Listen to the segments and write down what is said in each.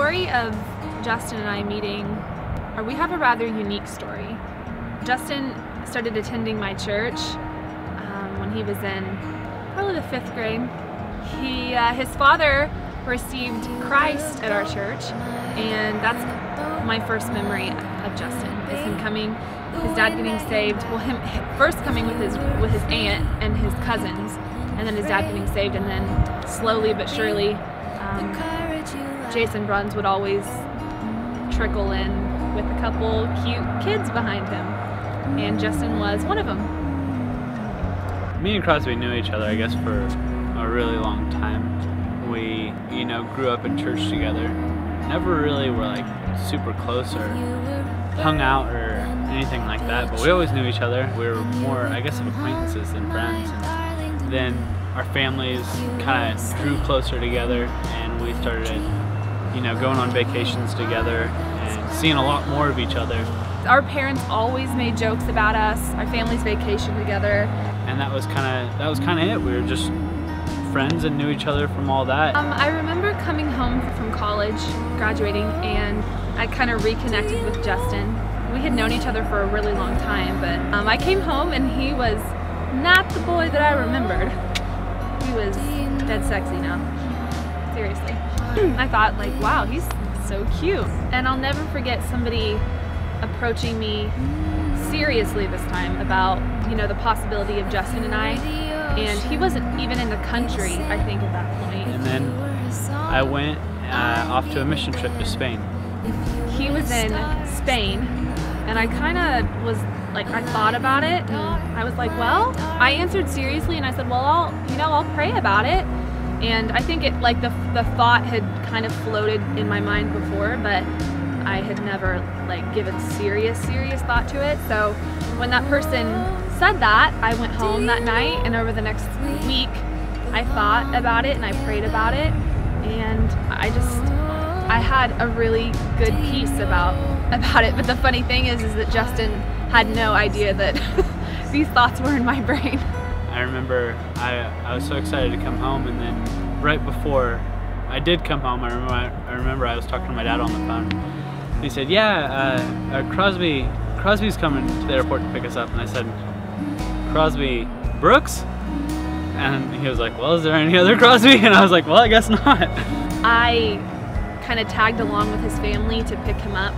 story of Justin and I meeting, or we have a rather unique story. Justin started attending my church when he was in probably the 5th grade. His father received Christ at our church, and that's my first memory of Justin, is him coming, his dad getting saved, well, him first coming with his aunt and his cousins, and then his dad getting saved, and then slowly but surely Jason Bruns would always trickle in with a couple cute kids behind him, and Justin was one of them. Me and Crosby knew each other, I guess, for a really long time. We, grew up in church together. Never really were like super close or hung out or anything like that, but we always knew each other. We were more, I guess, of acquaintances than friends. And then our families kind of drew closer together, and we started, going on vacations together and seeing a lot more of each other. Our parents always made jokes about us, our families vacationed together. And that was kind of it. We were just friends and knew each other from all that. I remember coming home from college, graduating, and I kind of reconnected with Justin. We had known each other for a really long time, but I came home and he was not the boy that I remembered. He was dead sexy now, seriously. I thought, like, wow, he's so cute. And I'll never forget somebody approaching me seriously this time about, the possibility of Justin and I. And he wasn't even in the country, I think, at that point. And then I went off to a mission trip to Spain. He was in Spain, and I kind of was like, I thought about it, and I was like, well, I answered seriously, and I said, well, I'll pray about it. And I think it, like, the thought had kind of floated in my mind before, but I had never, like, given serious thought to it. So when that person said that, I went home that night, and over the next week I thought about it and I prayed about it, and I had a really good peace about it. But the funny thing is that Justin had no idea that these thoughts were in my brain. I remember I was so excited to come home, and then right before I did come home, I remember I was talking to my dad on the phone. He said, yeah, Crosby's coming to the airport to pick us up. And I said, Crosby Brooks? And he was like, well, is there any other Crosby? And I was like, well, I guess not. I kind of tagged along with his family to pick him up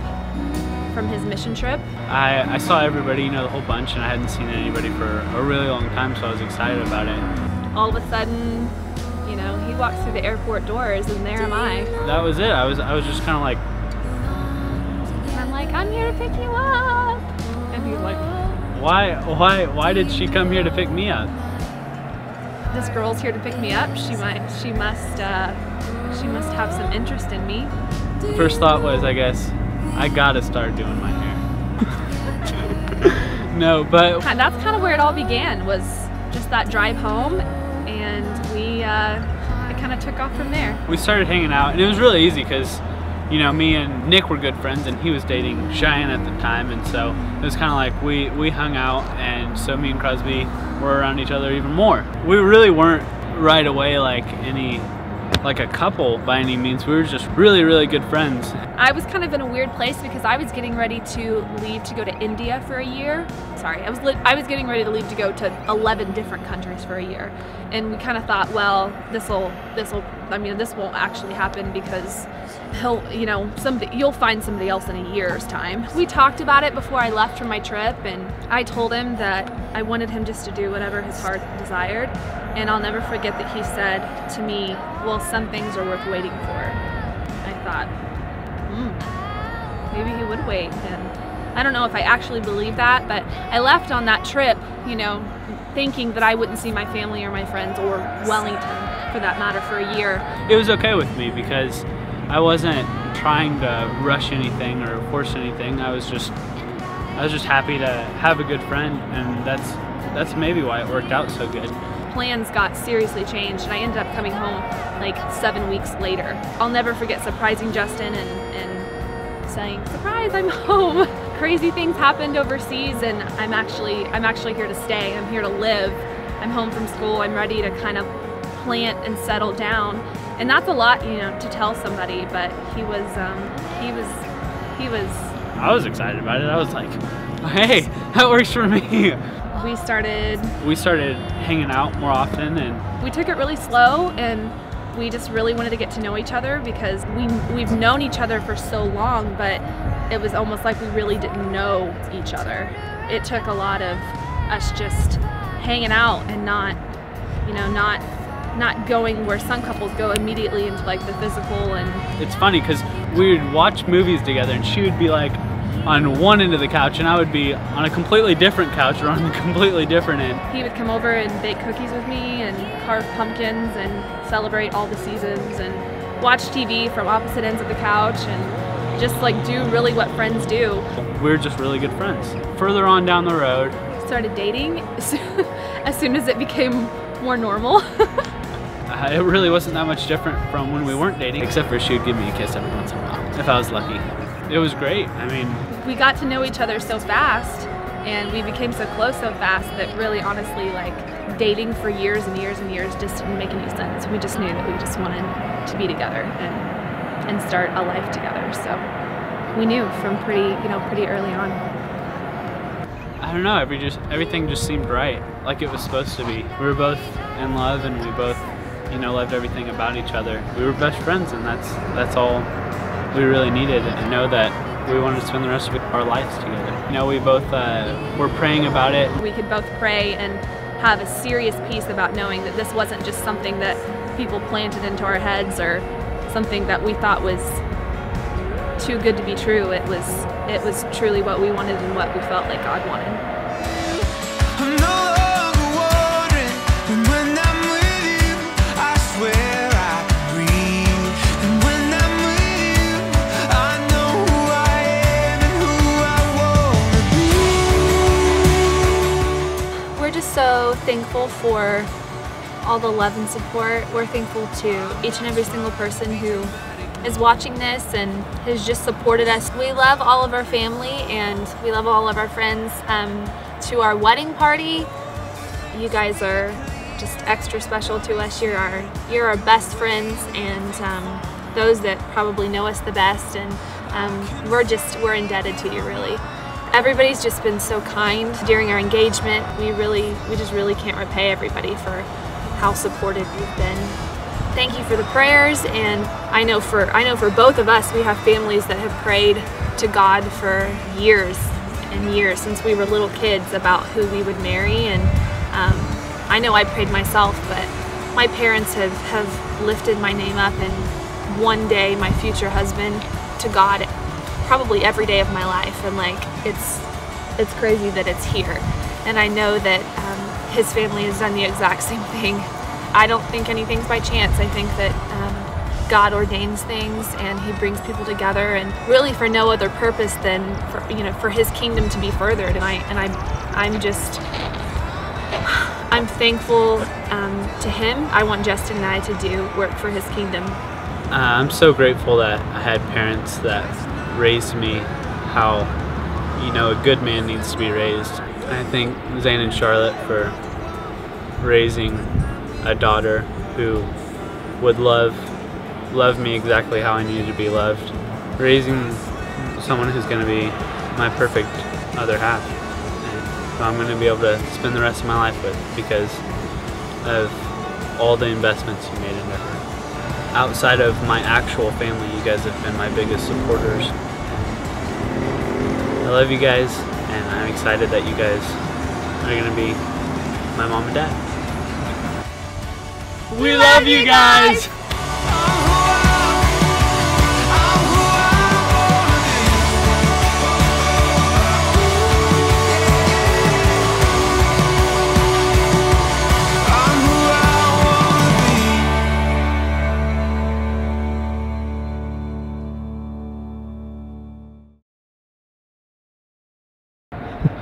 from his mission trip. I saw everybody, the whole bunch, and I hadn't seen anybody for a really long time, so I was excited about it. All of a sudden, he walks through the airport doors, and there am I. That was it. I was just kind of like, I'm here to pick you up. And he's like, why did she come here to pick me up? This girl's here to pick me up. She must have some interest in me. First thought was, I guess, I gotta start doing my hair. No, but that's kind of where it all began, was just that drive home, and it kind of took off from there. We started hanging out, and it was really easy because me and Nick were good friends, and he was dating Cheyenne at the time, and so it was kind of like we hung out, and so me and Crosby were around each other even more. We really weren't right away like a couple by any means. We were just really good friends. I was kind of in a weird place because I was getting ready to leave to go to India for a year. Sorry, I was getting ready to leave to go to 11 different countries for a year, and we kind of thought, well, this won't actually happen because you'll find somebody else in a year's time. We talked about it before I left for my trip, and I told him that I wanted him just to do whatever his heart desired, and I'll never forget that he said to me, well, some things are worth waiting for. I thought, maybe he would wait, and I don't know if I actually believe that, but I left on that trip, thinking that I wouldn't see my family or my friends or Wellington, for that matter, for a year. It was okay with me because I wasn't trying to rush anything or force anything. I was just happy to have a good friend, and that's maybe why it worked out so good. Plans got seriously changed, and I ended up coming home like 7 weeks later. I'll never forget surprising Justin and saying, surprise, I'm home. Crazy things happened overseas, and I'm actually here to stay. I'm here to live. I'm home from school. I'm ready to kind of plant and settle down. And that's a lot, you know, to tell somebody, but he was I was excited about it. I was like, hey, that works for me. We started hanging out more often, and we took it really slow, and we just really wanted to get to know each other because we've known each other for so long, but it was almost like we really didn't know each other. It took a lot of us just hanging out and not going where some couples go immediately into like the physical. And it's funny because we would watch movies together, and she would be like on one end of the couch, and I would be on a completely different couch or on a completely different end. He would come over and bake cookies with me and carve pumpkins and celebrate all the seasons and watch TV from opposite ends of the couch and just like do really what friends do. We're just really good friends. Further on down the road, started dating as soon as it became more normal. It really wasn't that much different from when we weren't dating, except for she would give me a kiss every once in a while, if I was lucky. It was great. I mean, we got to know each other so fast, and we became so close so fast that really, honestly, like dating for years and years and years just didn't make any sense. We just knew that we just wanted to be together and start a life together. So we knew from pretty early on. I don't know, everything just seemed right, like it was supposed to be. We were both in love, and we both, loved everything about each other. We were best friends, and that's all we really needed, and know that we wanted to spend the rest of our lives together. We both were praying about it. We could both pray and have a serious peace about knowing that this wasn't just something that people planted into our heads or something that we thought was too good to be true. It was truly what we wanted and what we felt like God wanted. So thankful for all the love and support. We're thankful to each and every single person who is watching this and has just supported us. We love all of our family and we love all of our friends. To our wedding party, you guys are just extra special to us. You're our best friends, and those that probably know us the best, and we're indebted to you, really. Everybody's just been so kind during our engagement. We just really can't repay everybody for how supportive you've been. Thank you for the prayers, and I know for both of us, we have families that have prayed to God for years and years, since we were little kids, about who we would marry. And I know I prayed myself, but my parents have lifted my name up, and one day my future husband, to God probably every day of my life. And like it's crazy that it's here, and I know that his family has done the exact same thing. I don't think anything's by chance. I think that God ordains things, and he brings people together, and really for no other purpose than for his kingdom to be furthered. I'm thankful to him. I want Justin and I to do work for his kingdom. I'm so grateful that I had parents that raised me how a good man needs to be raised. I thank Zane and Charlotte for raising a daughter who would love me exactly how I needed to be loved. Raising someone who's going to be my perfect other half, and who I'm going to be able to spend the rest of my life with because of all the investments you made into her. Outside of my actual family, you guys have been my biggest supporters. I love you guys, and I'm excited that you guys are going to be my mom and dad. We love you guys!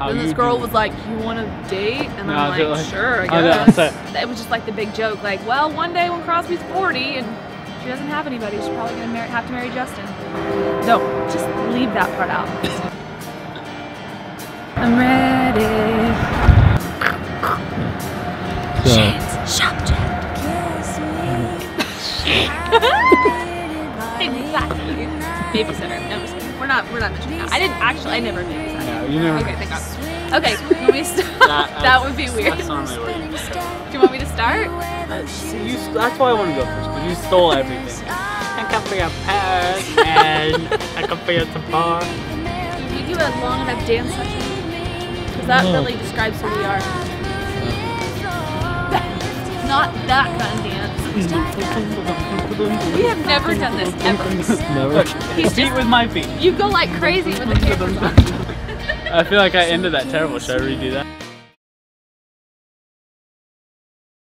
And this girl was like, "You want to date?" And I'm like, "Sure, I guess." It was just like the big joke, like, well, one day when Crosby's 40 and she doesn't have anybody, she's probably going to have to marry Justin. No, just leave that part out. I'm ready. So. Shane's shop. we're not mentioning that. I never knew that. No, you never. Okay, thank God. Okay, you want me to start? That would be weird. That's normally where you start. Do you want me to start? That's why I want to go first, because you stole everything. I come for your purse, and I come for your tapar. We do a long enough dance session. Because that really describes who we are. Not that kind of dance. We have never done this, ever. Never. Feet with my feet. You go like crazy with the cameras on. I feel like I ended that terrible. Should I redo that?